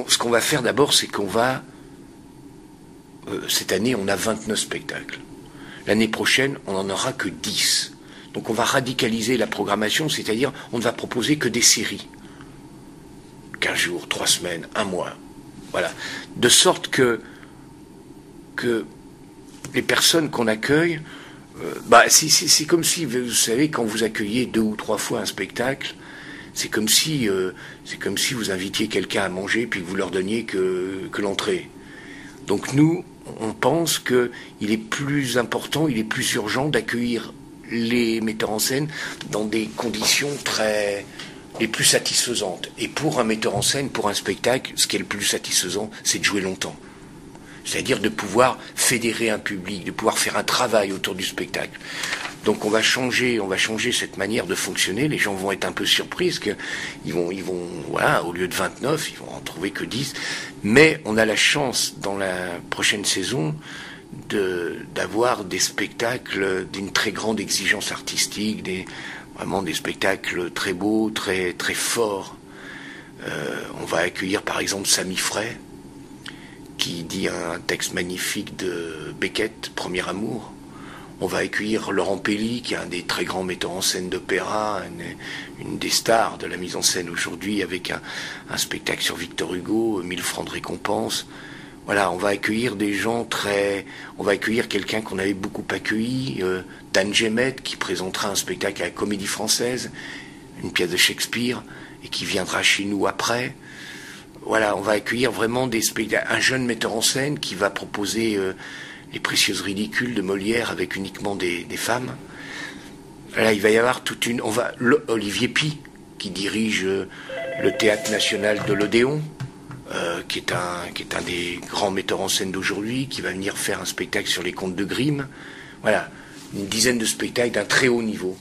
ce qu'on va faire d'abord, c'est qu'on va... cette année, on a 29 spectacles. L'année prochaine, on n'en aura que 10. Donc on va radicaliser la programmation, c'est-à-dire on ne va proposer que des séries. 15 jours, 3 semaines, 1 mois. Voilà. De sorte que les personnes qu'on accueille, c'est comme si, vous savez, quand vous accueillez 2 ou 3 fois un spectacle, c'est comme si vous invitiez quelqu'un à manger puis que vous leur donniez que l'entrée. Donc nous, on pense qu'il est plus important, il est plus urgent d'accueillir les metteurs en scène dans des conditions les plus satisfaisantes. Et pour un metteur en scène, pour un spectacle, ce qui est le plus satisfaisant, c'est de jouer longtemps. C'est-à-dire de pouvoir fédérer un public, de pouvoir faire un travail autour du spectacle. Donc on va changer cette manière de fonctionner. Les gens vont être un peu surpris parce qu'ils vont, voilà, au lieu de 29, ils vont en trouver que 10. Mais on a la chance, dans la prochaine saison, d'avoir des spectacles d'une très grande exigence artistique, vraiment des spectacles très beaux, très, très forts. On va accueillir par exemple Sami Frey, qui dit un texte magnifique de Beckett, Premier Amour. On va accueillir Laurent Pelli, qui est un des très grands metteurs en scène d'opéra, une des stars de la mise en scène aujourd'hui, avec un spectacle sur Victor Hugo, 1000 francs de récompense. Voilà, on va accueillir des gens on va accueillir quelqu'un qu'on avait beaucoup accueilli, Dan Gemet, qui présentera un spectacle à la Comédie Française, une pièce de Shakespeare, et qui viendra chez nous après. Voilà, on va accueillir vraiment un jeune metteur en scène qui va proposer Les Précieuses Ridicules de Molière avec uniquement des femmes. Voilà, il va y avoir Olivier Py, qui dirige le Théâtre National de l'Odéon, qui est un des grands metteurs en scène d'aujourd'hui, qui va venir faire un spectacle sur les contes de Grimm. Voilà, une dizaine de spectacles d'un très haut niveau.